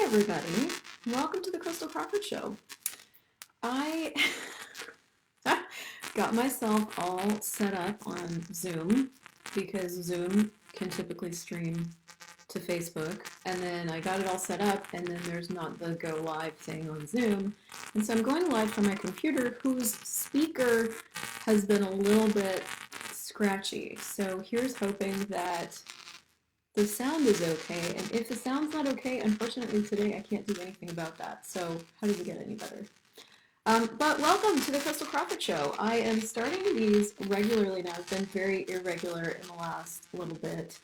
everybody. Welcome to the Christel Crawford Show. I got myself all set up on Zoom because Zoom can typically stream to Facebook, and then I got it all set up, and then there's not the go live thing on Zoom, and so I'm going live from my computer whose speaker has been a little bit scratchy. So here's hoping that the sound is okay, and if the sound's not okay, unfortunately today I can't do anything about that, so how does it get any better? But welcome to the Christel Crawford Show. I am starting these regularly now. I've been very irregular in the last little bit.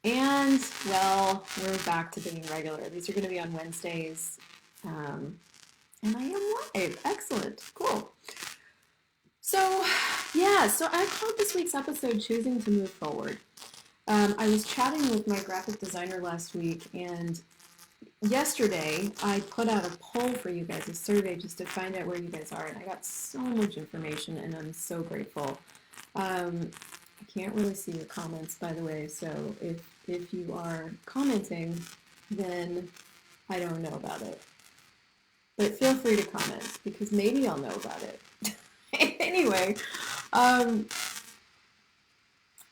And, well, we're back to being regular. These are going to be on Wednesdays. And I am live. Excellent. Cool. So, yeah, so I called this week's episode Choosing to Move Forward. I was chatting with my graphic designer last week, and yesterday I put out a poll for you guys, a survey, just to find out where you guys are, and I got so much information, and I'm so grateful. I can't really see your comments, by the way, so if you are commenting, then I don't know about it. But feel free to comment, because maybe I'll know about it. Anyway,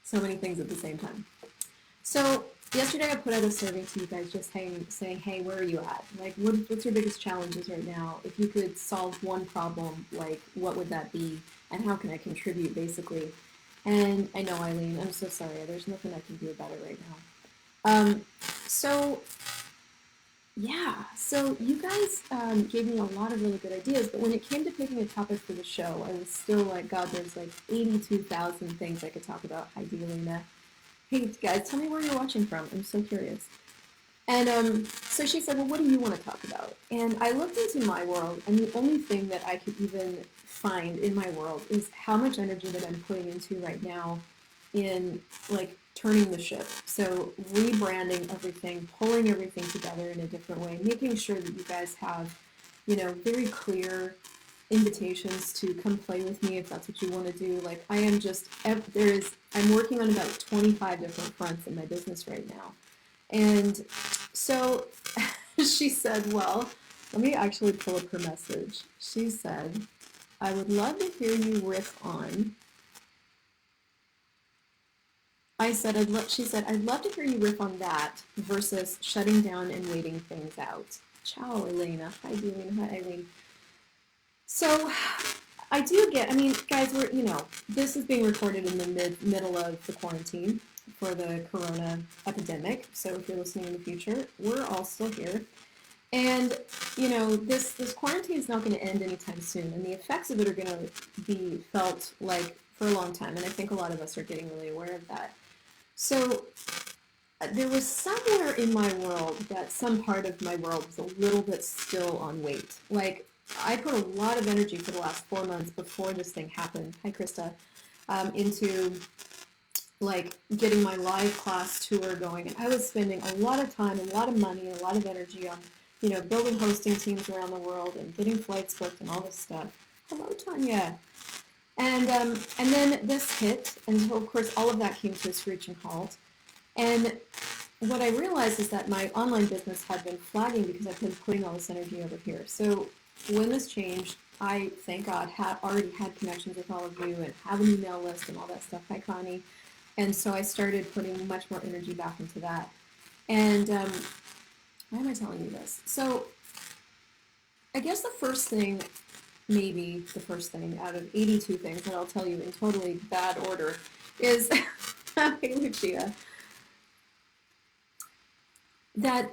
so many things at the same time. So yesterday I put out a survey to you guys just saying, hey, where are you at? Like, what's your biggest challenges right now? If you could solve one problem, like, what would that be? And how can I contribute, basically? And I know, Eileen, I'm so sorry. There's nothing I can do about it right now. So you guys gave me a lot of really good ideas, but when it came to picking a topic for the show, I was still like, God, there's like 82,000 things I could talk about. Hi, Delina. Hey, guys, tell me where you're watching from. I'm so curious. And so she said, well, what do you want to talk about? And I looked into my world, and the only thing that I could even find in my world is how much energy that I'm putting into right now in, like, turning the ship. So rebranding everything, pulling everything together in a different way, making sure that you guys have, you know, very clear invitations to come play with me if that's what you want to do. Like, I am just, I'm working on about 25 different fronts in my business right now. And so she said, well, let me actually pull up her message. She said, I would love to hear you riff on. She said, I'd love to hear you riff on that versus shutting down and waiting things out. Ciao, Elena. Hi, Dean. Hi, Eileen. So I do get, I mean, guys, this is being recorded in the middle of the quarantine for the corona epidemic. So if you're listening in the future, we're all still here. And, this quarantine is not going to end anytime soon. And the effects of it are going to be felt, like, for a long time. And I think a lot of us are getting really aware of that. So there was somewhere in my world that some part of my world was a little bit still on wait. Like, I put a lot of energy for the last 4 months before this thing happened, hi Krista, into, like, getting my live class tour going. And I was spending a lot of time, a lot of money, and a lot of energy on, building hosting teams around the world and getting flights booked and all this stuff. Hello, Tanya. And then this hit, and so, of course, all of that came to a screeching halt. And what I realized is that my online business had been flagging because I've been putting all this energy over here. So when this changed, I, thank God, already had connections with all of you and have an email list and all that stuff. Hi, Connie. And so I started putting much more energy back into that. And why am I telling you this? So I guess the first thing, maybe the first thing out of 82 things that I'll tell you in totally bad order is, hey, Lucia, that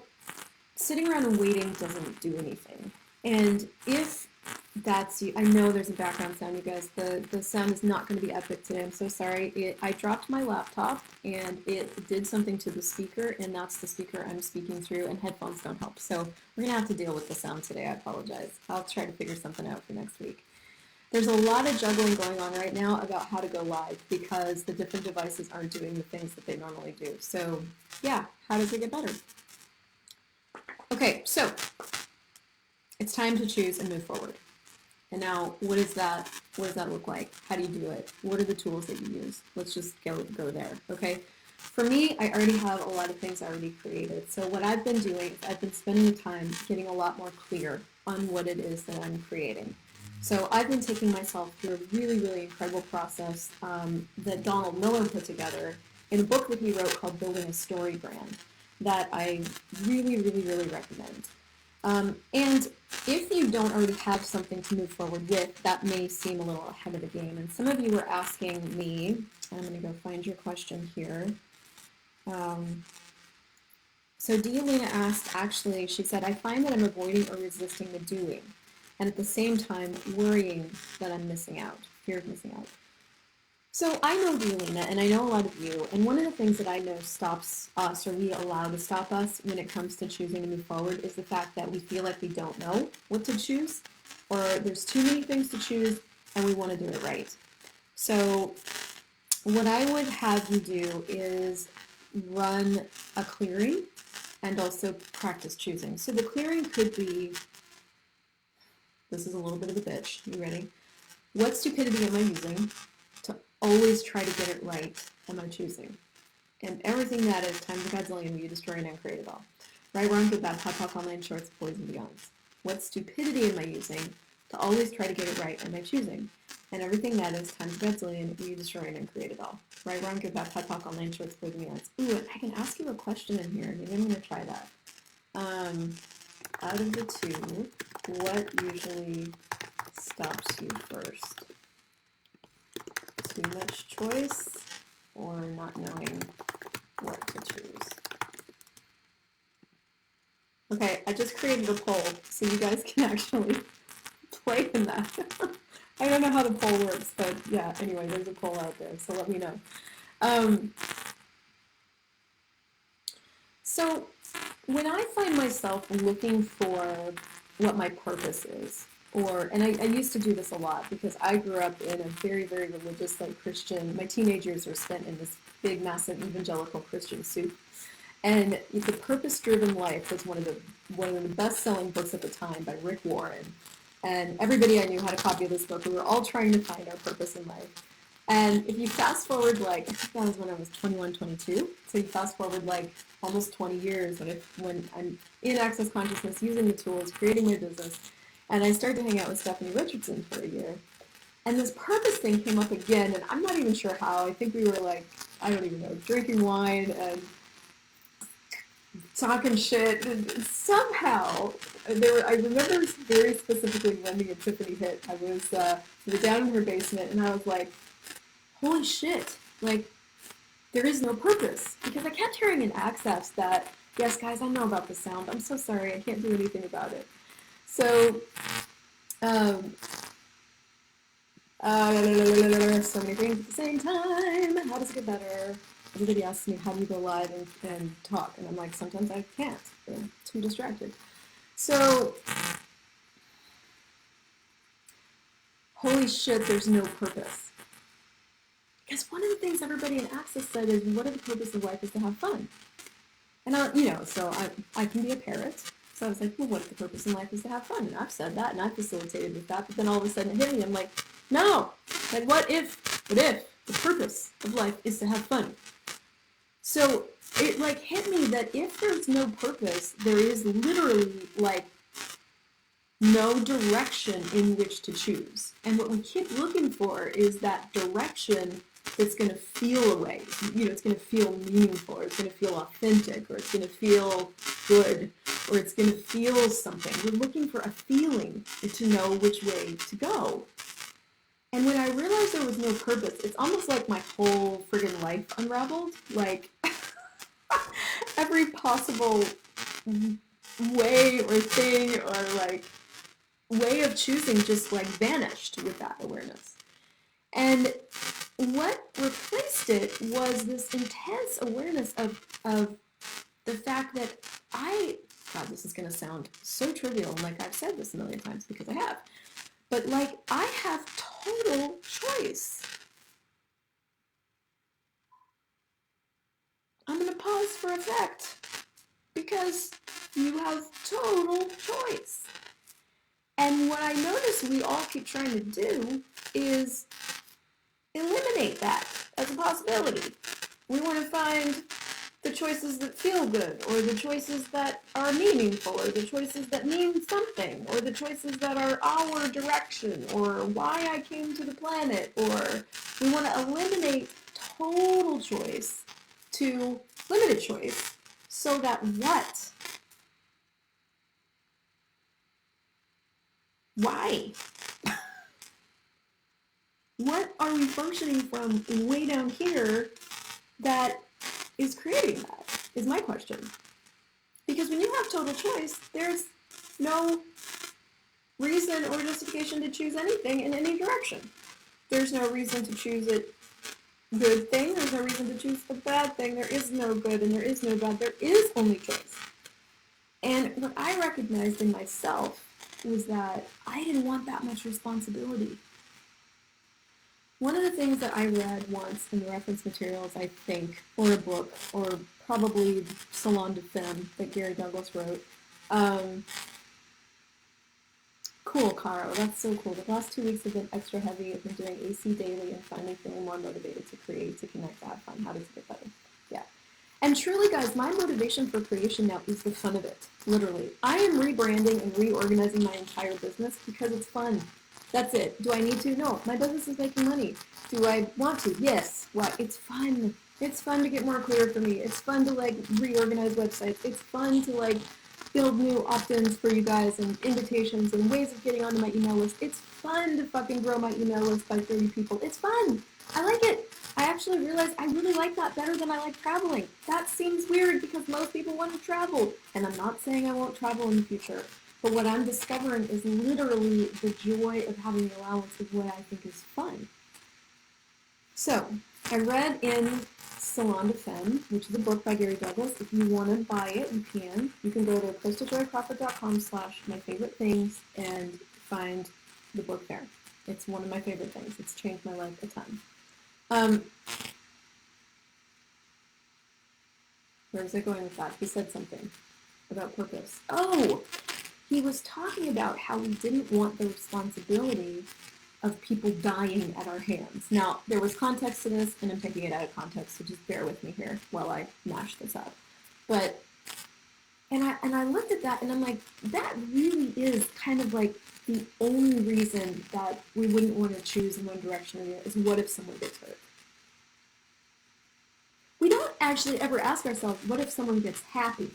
sitting around and waiting doesn't do anything. And if that's you, I know there's a background sound, you guys. The sound is not going to be epic today. I'm so sorry. I dropped my laptop and it did something to the speaker, and that's the speaker I'm speaking through, and headphones don't help. So we're going to have to deal with the sound today. I apologize. I'll try to figure something out for next week. There's a lot of juggling going on right now about how to go live because the different devices aren't doing the things that they normally do. So yeah, how does it get better? Okay, so it's time to choose and move forward. And now, what does that look like? How do you do it? What are the tools that you use? Let's just go there, okay? For me, I already have a lot of things already created. So what I've been doing is I've been spending the time getting a lot more clear on what it is that I'm creating. So I've been taking myself through a really, really incredible process that Donald Miller put together in a book that he wrote called Building a Story Brand that I really, really, really recommend. And if you don't already have something to move forward with, that may seem a little ahead of the game. And some of you were asking me, I'm going to go find your question here. So Dialina asked, actually, she said, I find that I'm avoiding or resisting the doing, and at the same time worrying that I'm missing out, fear of missing out. So I know Dialina, and I know a lot of you, and one of the things that I know stops us, or we allow to stop us when it comes to choosing to move forward, is the fact that we feel like we don't know what to choose, or there's too many things to choose, and we want to do it right. So what I would have you do is run a clearing and also practice choosing. So the clearing could be, this is a little bit of a bitch, you ready? What stupidity am I using to always try to get it right am I choosing? And everything that is times a godzillion, you destroy and uncreate it all. Right, wrong, good, bad, hot, talk, online, shorts, boys, and beyonds. What stupidity am I using to always try to get it right am I choosing? And everything that is times a godzillion, you destroy and uncreate it all. Right, wrong, good, bad, hot, talk, online, shorts, boys, and beyonds. Ooh, and I can ask you a question in here. Maybe I'm going to try that. Out of the two, what usually stops you first? Too much choice or not knowing what to choose? Okay, I just created a poll so you guys can actually play in that. I don't know how the poll works, but yeah, anyway, there's a poll out there, so let me know. So when I find myself looking for what my purpose is, and I used to do this a lot because I grew up in a very, very religious, like Christian, my teenage years were spent in this big, massive evangelical Christian soup. And The Purpose-Driven Life was one of the best-selling books at the time by Rick Warren. And everybody I knew had a copy of this book. We were all trying to find our purpose in life. And if you fast forward, like, I think that was when I was 21, 22. So you fast forward like almost 20 years when I'm in Access Consciousness, using the tools, creating my business, and I started to hang out with Stephanie Richardson for a year. And this purpose thing came up again, and I'm not even sure how. I think we were like, I don't even know, drinking wine and talking shit. And somehow, I remember very specifically when the epiphany hit. We were down in her basement, and I was like, holy shit, like, there is no purpose. Because I kept hearing in Access that, yes, guys, I know about the sound. I'm so sorry. I can't do anything about it. So, so many things at the same time. How does it get better? Everybody asks me, how do you go live and talk? And I'm like, sometimes I can't. I'm too distracted. So, holy shit, there's no purpose. Because one of the things everybody in Access said is, what if the purpose of life is to have fun? And I can be a parrot. So I was like, well, what if the purpose in life is to have fun? And I've said that, and I've facilitated with that, but then all of a sudden it hit me. I'm like, no, like what if the purpose of life is to have fun? So it like hit me that if there's no purpose, there is literally like no direction in which to choose. And what we keep looking for is that direction that's going to feel a way. It's going to feel meaningful, or it's going to feel authentic, or it's going to feel good, or it's going to feel something. We're looking for a feeling to know which way to go. And when I realized there was no purpose, it's almost like my whole friggin' life unraveled. Like, every possible way or thing or like way of choosing just like vanished with that awareness. And what replaced it was this intense awareness of the fact that God, this is going to sound so trivial, and like I've said this a million times because I have, but like I have total choice. I'm going to pause for effect because you have total choice. And what I notice we all keep trying to do is eliminate that as a possibility. We want to find the choices that feel good, or the choices that are meaningful, or the choices that mean something, or the choices that are our direction, or why I came to the planet, or we want to eliminate total choice to limited choice, so that what? Why? What are we functioning from way down here that is creating that, is my question. Because when you have total choice, there's no reason or justification to choose anything in any direction. There's no reason to choose a good thing. There's no reason to choose a bad thing. There is no good and there is no bad. There is only choice. And what I recognized in myself was that I didn't want that much responsibility. One of the things that I read once in the reference materials, I think, or a book, or probably Salon de Femme that Gary Douglas wrote. Cool, Caro. That's so cool. The last 2 weeks have been extra heavy. I've been doing AC daily and finally feeling more motivated to create, to connect, to have fun. How does it get better? Yeah. And truly, guys, my motivation for creation now is the fun of it. Literally. I am rebranding and reorganizing my entire business because it's fun. That's it. Do I need to? No. My business is making money. Do I want to? Yes. Why? It's fun. It's fun to get more clear for me. It's fun to reorganize websites. It's fun to build new opt-ins for you guys and invitations and ways of getting onto my email list. It's fun to fucking grow my email list by 30 people. It's fun. I like it. I actually realized I really like that better than I like traveling. That seems weird because most people want to travel. And I'm not saying I won't travel in the future. But what I'm discovering is literally the joy of having the allowance of what I think is fun. So, I read in Salon de Femme, which is a book by Gary Douglas. If you want to buy it, you can. You can go to christeljoycrawford.com/myfavoritethings and find the book there. It's one of my favorite things. It's changed my life a ton. Where was I going with that? He said something about purpose. Oh! He was talking about how we didn't want the responsibility of people dying at our hands. Now, there was context to this, and I'm taking it out of context, so just bear with me here while I mash this up. But, and I looked at that, and I'm like, that really is kind of like the only reason that we wouldn't want to choose in one direction or the other is what if someone gets hurt? We don't actually ever ask ourselves, what if someone gets happy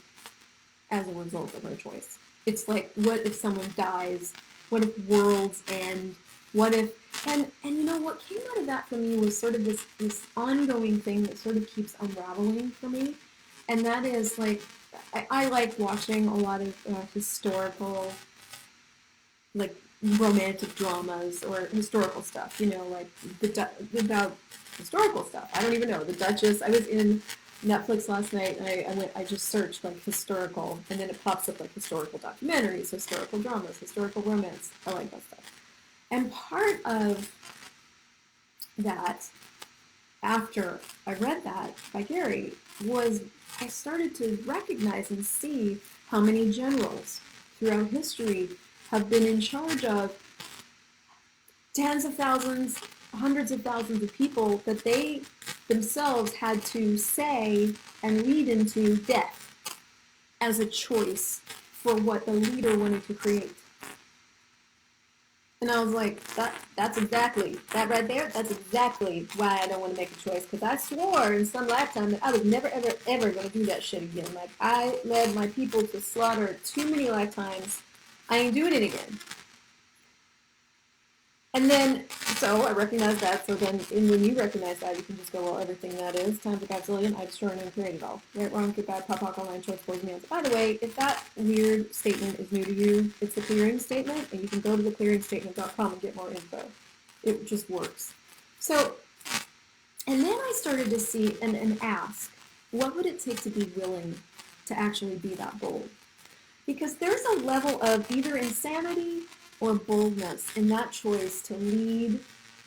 as a result of our choice? It's like, what if someone dies? What if worlds end? What if, and you know, what came out of that for me was sort of this ongoing thing that sort of keeps unraveling for me. And that is I like watching a lot of historical, romantic dramas or historical stuff, about historical stuff. I don't even know. The Duchess, I was in Netflix last night, and I just searched historical, and then it pops up historical documentaries, historical dramas, historical romance. I like that stuff. And part of that, after I read that by Gary, was I started to recognize and see how many generals throughout history have been in charge of tens of thousands, hundreds of thousands of people that they themselves had to say and lead into death as a choice for what the leader wanted to create. And I was like, that's exactly, that right there, that's exactly why I don't want to make a choice. Because I swore in some lifetime that I was never, ever, ever going to do that shit again. I led my people to slaughter too many lifetimes. I ain't doing it again. And then, so I recognize that. So then, when you recognize that, you can just go, well, everything that is, times a gazillion, I destroy and create it all. Right, wrong, good, bad, pop, online, choice, boys, and By the way, if that weird statement is new to you, it's the clearing statement, and you can go to theclearingstatement.com and get more info. It just works. So, and then I started to see and ask, what would it take to be willing to actually be that bold? Because there's a level of either insanity or boldness in that choice to lead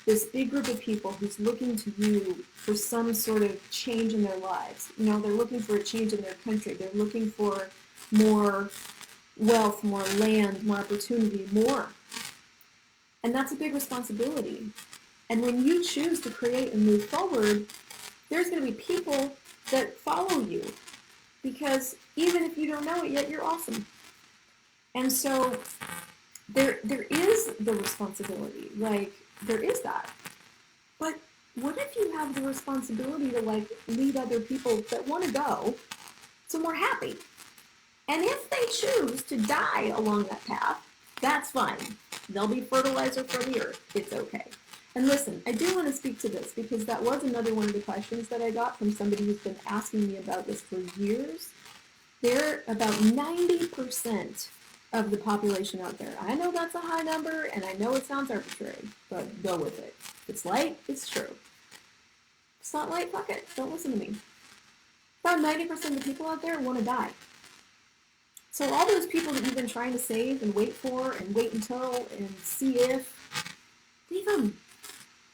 this big group of people who's looking to you for some sort of change in their lives. They're looking for a change in their country. They're looking for more wealth, more land, more opportunity, more. And that's a big responsibility. And when you choose to create and move forward, There's going to be people that follow you because even if you don't know it yet, you're awesome. And so there is the responsibility, like there is that. But what if you have the responsibility to like lead other people that want to go somewhere happy? And if they choose to die along that path, that's fine. They'll be fertilizer for the earth. It's okay. And listen, I do want to speak to this because that was another one of the questions that I got from somebody who's been asking me about this for years. They're about 90% of the population out there. I know that's a high number, and I know it sounds arbitrary, but go with it. If it's light, it's true. If it's not light, fuck it. Don't listen to me. About 90% of the people out there want to die. So all those people that you've been trying to save and wait for and wait until and see if, leave them.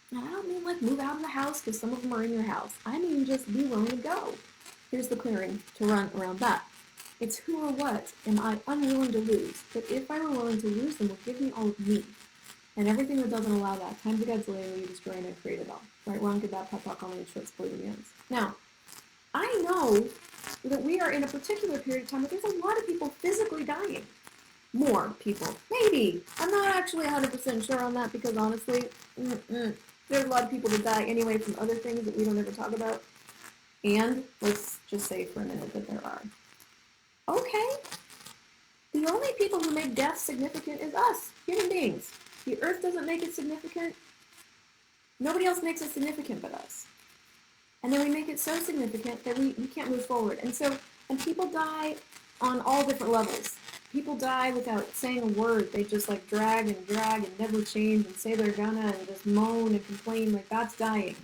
And I don't mean like move out of the house because some of them are in your house. I mean just be willing to go. Here's the clearing to run around that. It's who or what am I unwilling to lose. But if I were willing to lose them, will give me all of me. And everything that doesn't allow that, time to God's later, you destroy and I create it all. Right, wrong, good, bad, pop, talk, only short, spoiler, ends. Now, I know that we are in a particular period of time where there's a lot of people physically dying. More people. Maybe. I'm not actually 100% sure on that because honestly, there's a lot of people that die anyway from other things that we don't ever talk about. And let's just say for a minute that there are. Okay. The only people who make death significant is us, human beings. The earth doesn't make it significant. Nobody else makes it significant but us. And then we make it so significant that we can't move forward. And so, and people die on all different levels. People die without saying a word. They just like drag and never change and say they're gonna and just moan and complain like that's dying.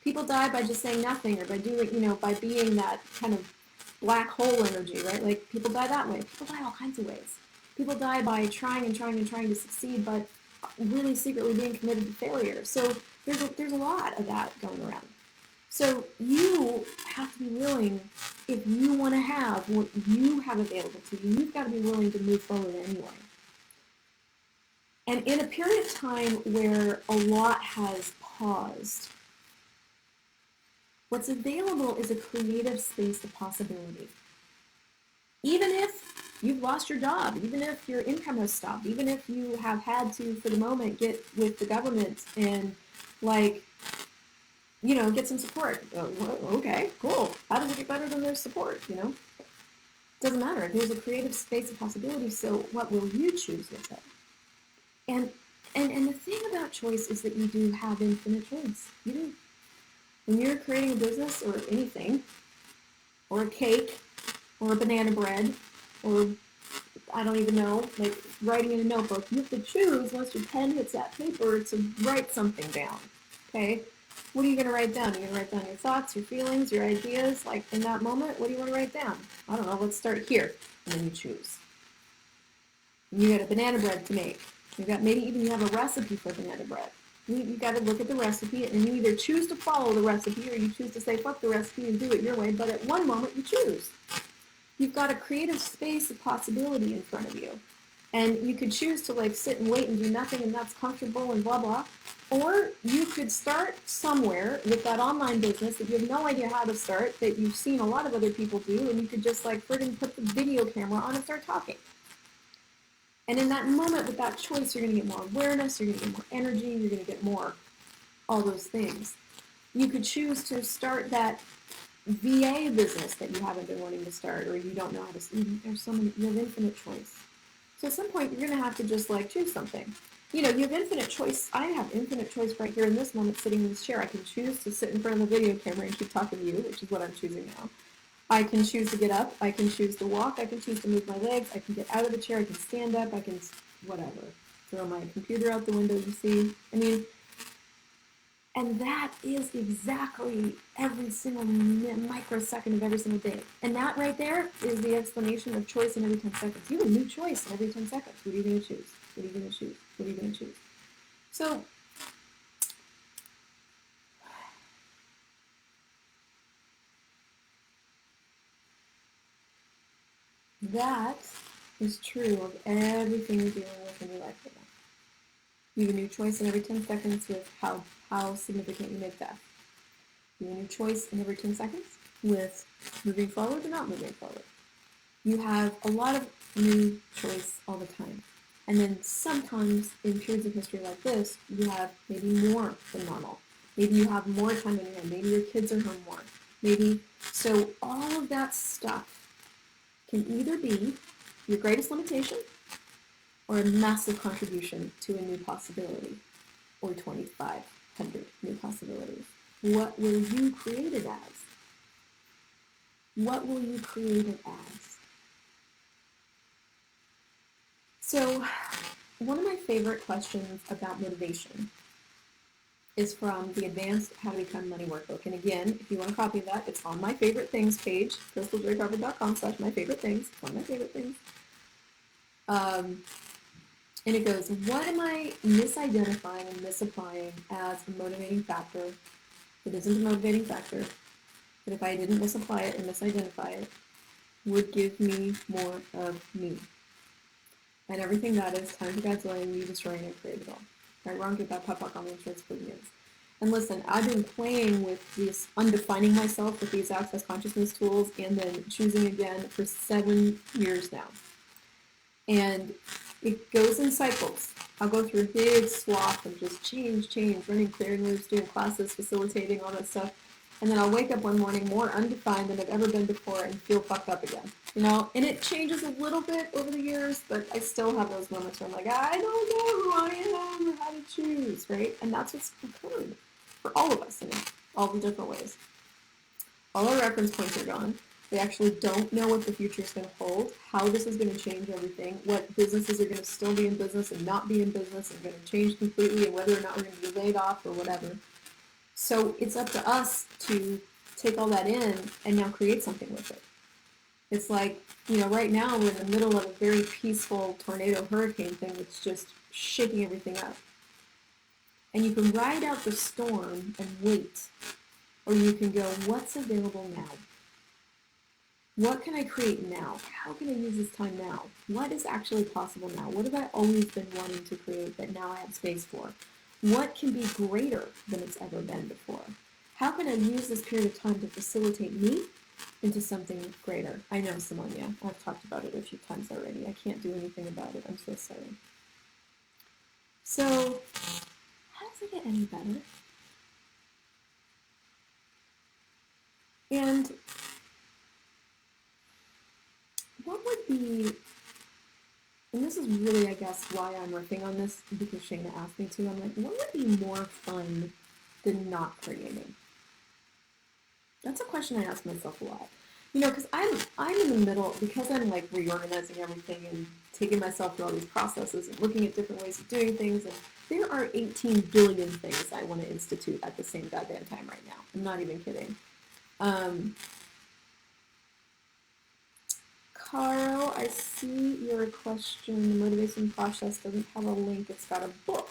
People die by just saying nothing or by doing, by being that kind of black hole energy, right? Like people die that way. People die all kinds of ways. People die by trying to succeed, but really secretly being committed to failure. So there's a lot of that going around. So you have to be willing, if you want to have what you have available to you, you've got to be willing to move forward anyway. And in a period of time where a lot has paused, what's available is a creative space of possibility. Even if you've lost your job, even if your income has stopped, even if you have had to, for the moment, get with the government and get some support. Okay, cool. How does it get better than their support, Doesn't matter. There's a creative space of possibility, so what will you choose with it? And the thing about choice is that you do have infinite choice. You do. When you're creating a business or anything, or a cake, or a banana bread, or I don't even know, like writing in a notebook, you have to choose once your pen hits that paper to write something down, okay? What are you going to write down? You're going to write down your thoughts, your feelings, your ideas, like in that moment, what do you want to write down? I don't know, let's start here, and then you choose. You got a banana bread to make. Maybe even you have a recipe for banana bread. You got to look at the recipe, and you either choose to follow the recipe, or you choose to say, fuck the recipe and do it your way, but at one moment you choose. You've got a creative space of possibility in front of you. And you could choose to sit and wait and do nothing and that's comfortable and blah, blah. Or you could start somewhere with that online business that you have no idea how to start, that you've seen a lot of other people do, and you could just friggin' put the video camera on and start talking. And in that moment with that choice, you're going to get more awareness, you're going to get more energy, you're going to get more all those things. You could choose to start that VA business that you haven't been wanting to start, or you don't know how to. There's so many. You have infinite choice. So at some point, you're going to have to just choose something. You have infinite choice. I have infinite choice right here in this moment, sitting in this chair. I can choose to sit in front of the video camera and keep talking to you, which is what I'm choosing now. I can choose to get up. I can choose to walk. I can choose to move my legs. I can get out of the chair. I can stand up. I can whatever. Throw my computer out the window. You see? And that is exactly every single microsecond of every single day. And that right there is the explanation of choice in every 10 seconds. You have a new choice in every 10 seconds. What are you going to choose? What are you going to choose? What are you going to choose? So, that is true of everything you're dealing with in your life right now. You have a new choice in every 10 seconds with how significant you make death. do a new choice in every 10 seconds with moving forward or not moving forward. You have a lot of new choice all the time. And then sometimes in periods of history like this, you have maybe more than normal. Maybe you have more time on your hand. Maybe your kids are home more. Maybe, so all of that stuff can either be your greatest limitation or a massive contribution to a new possibility, or 2,500 new possibilities. What will you create it as? What will you create it as? So, one of my favorite questions about motivation is from the Advanced How to Become Money Workbook. And again, if you want a copy of that, it's on my favorite things page, ChrystelJCrawford.com/myfavorite things. It's one of my favorite things. And it goes, what am I misidentifying and misapplying as a motivating factor that isn't a motivating factor, that if I didn't misapply it and misidentify it, would give me more of me? And everything that is time for God's way, me destroying and create it all. Right, wrong, get that pop on the insurance premiums. And listen, I've been playing with this, undefining myself with these access consciousness tools and then choosing again for 7 years now. And it goes in cycles. I'll go through a big swath of just change, running clearing loops, doing classes, facilitating, all that stuff. And then I'll wake up one morning more undefined than I've ever been before and feel fucked up again. You know, and it changes a little bit over the years, but I still have those moments where I'm like, I don't know who I am or how to choose, right? And that's what's occurred for all of us in all the different ways. All our reference points are gone. We actually don't know what the future is going to hold, how this is going to change everything, what businesses are going to still be in business and not be in business and going to change completely, and whether or not we're going to be laid off or whatever. So it's up to us to take all that in and now create something with it. It's like, you know, right now we're in the middle of a very peaceful tornado hurricane thing that's just shaking everything up. And you can ride out the storm and wait, or you can go, what's available now? What can I create now? How can I use this time now? What is actually possible now? What have I always been wanting to create that now I have space for? What can be greater than it's ever been before? How can I use this period of time to facilitate me into something greater? I know, Simonia, I've talked about it a few times already. I can't do anything about it. I'm so sorry. So, how does it get any better? And what would be, and this is really, I guess, why I'm riffing on this, because Shayna asked me to, I'm like, what would be more fun than not creating? That's a question I ask myself a lot. You know, because I'm in the middle, because I'm like reorganizing everything and taking myself through all these processes and looking at different ways of doing things, and there are 18 billion things I want to institute at the same goddamn time right now. I'm not even kidding. Carl, I see your question. The motivation process doesn't have a link. It's got a book.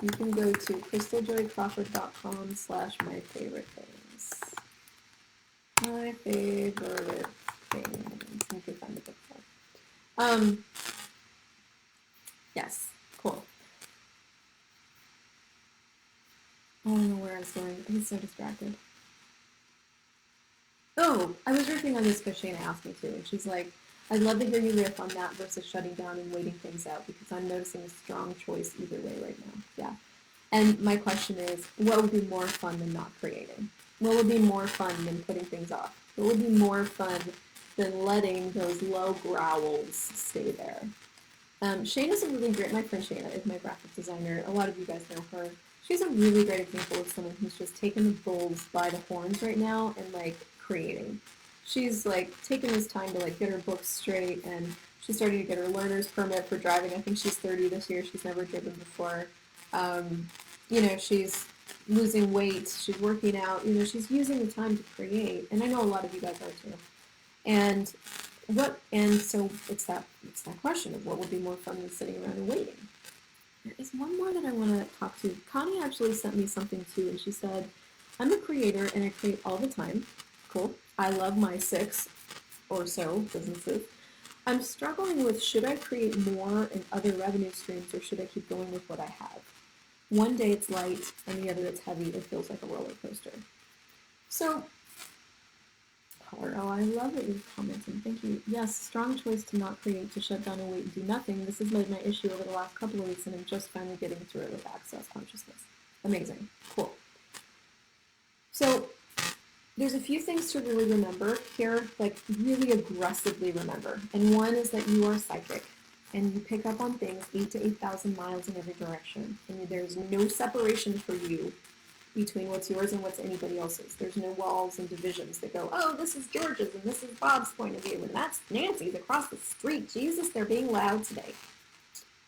You can go to ChrystelJoyCrawford.com/myfavoriteThings. My favorite things. You can find the book there. Yes, cool. I don't know where I was going. I was so distracted. Oh, I was riffing on this because Shayna asked me to, and she's like, I'd love to hear you riff on that versus shutting down and waiting things out, because I'm noticing a strong choice either way right now. Yeah. And my question is, what would be more fun than not creating? What would be more fun than putting things off? What would be more fun than letting those low growls stay there? Shayna's a really great, my friend Shayna is my graphic designer. A lot of you guys know her. She's a really great example of someone who's just taken the bulls by the horns right now and like creating. She's like taken this time to like get her books straight, and she's starting to get her learner's permit for driving. I think she's 30 this year. She's never driven before. You know, she's losing weight. She's working out. You know, she's using the time to create. And I know a lot of you guys are too. And so it's that question of what would be more fun than sitting around and waiting. There is one more that I want to talk to. Connie actually sent me something too, and she said, I'm a creator and I create all the time. Cool. I love my 6 or so businesses. I'm struggling with, should I create more and other revenue streams, or should I keep going with what I have? One day it's light and the other it's heavy. It feels like a roller coaster. So, oh, I love that you're commenting. Thank you. Yes, strong choice to not create, to shut down and wait and do nothing. This has been my issue over the last couple of weeks, and I'm just finally getting through it with access consciousness. Amazing. Cool. So, there's a few things to really remember here, like really aggressively remember. And one is that you are psychic and you pick up on things 8 to 8,000 miles in every direction. And there's no separation for you between what's yours and what's anybody else's. There's no walls and divisions that go, oh, this is George's and this is Bob's point of view and that's Nancy's across the street. Jesus, they're being loud today.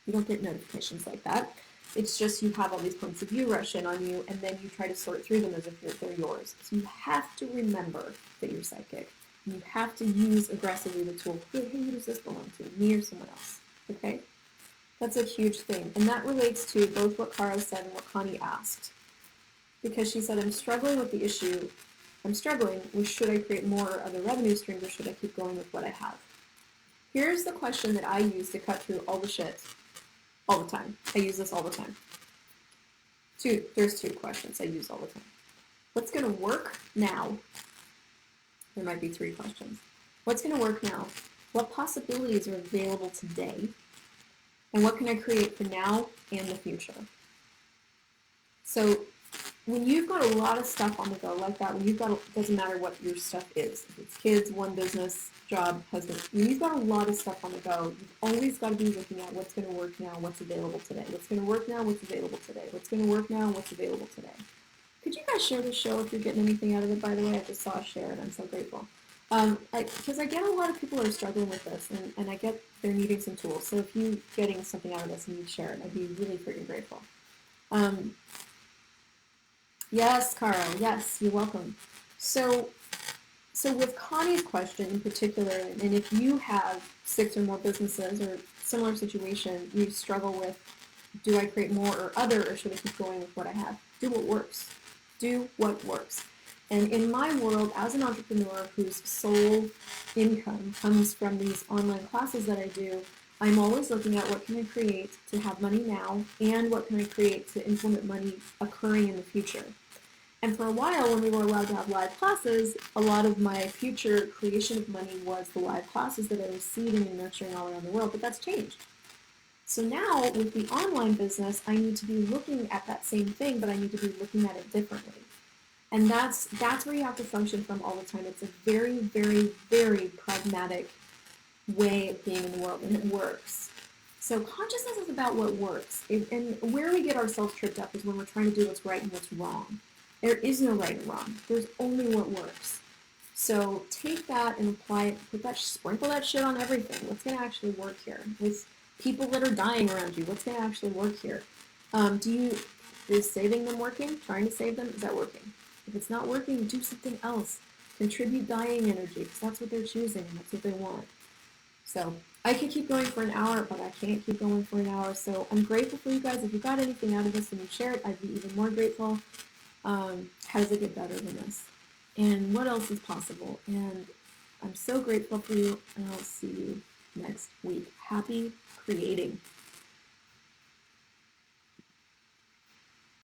You don't get notifications like that. It's just you have all these points of view rush in on you, and then you try to sort through them as if they're yours. So you have to remember that you're psychic. You have to use aggressively the tool, who does this belong to, me or someone else? Okay? That's a huge thing. And that relates to both what Cara said and what Connie asked. Because she said, I'm struggling with the issue. I'm struggling with should I create more other revenue streams or should I keep going with what I have? Here's the question that I use to cut through all the shit. All the time. I use this all the time. There's two questions I use all the time. What's going to work now? There might be 3 questions. What's going to work now? What possibilities are available today? And what can I create for now and the future? So when you've got a lot of stuff on the go like that, when you've got, doesn't matter what your stuff is, if it's kids, one business, job, husband, when you've got a lot of stuff on the go, you've always got to be looking at what's going to work now, what's available today, what's going to work now, what's available today, what's going to work now, what's available today. Could you guys share the show if you're getting anything out of it, by the way? I just saw a share and I'm so grateful. Because I get a lot of people are struggling with this and I get they're needing some tools. So if you're getting something out of this and you'd share it, I'd be really freaking grateful. Yes, Cara, yes, you're welcome. So with Connie's question in particular, and if you have 6 or more businesses or similar situation, you struggle with, do I create more or other, or should I keep going with what I have? Do what works. Do what works. And in my world, as an entrepreneur whose sole income comes from these online classes that I do, I'm always looking at what can I create to have money now, and what can I create to implement money occurring in the future. And for a while, when we were allowed to have live classes, a lot of my future creation of money was the live classes that I was seeding and nurturing all around the world, but that's changed. So now, with the online business, I need to be looking at that same thing, but I need to be looking at it differently. And that's where you have to function from all the time. It's a very, very, very pragmatic way of being in the world, and it works. So consciousness is about what works. And where we get ourselves tripped up is when we're trying to do what's right and what's wrong. There is no right and wrong. There's only what works. So take that and apply it, sprinkle that shit on everything. What's going to actually work here? With people that are dying around you, what's going to actually work here? Is saving them working? Trying to save them? Is that working? If it's not working, do something else. Contribute dying energy, because that's what they're choosing and that's what they want. So I could keep going for an hour, but I can't keep going for an hour. So I'm grateful for you guys. If you got anything out of this and you share it, I'd be even more grateful. How does it get better than this? And what else is possible? And I'm so grateful for you, and I'll see you next week. Happy creating.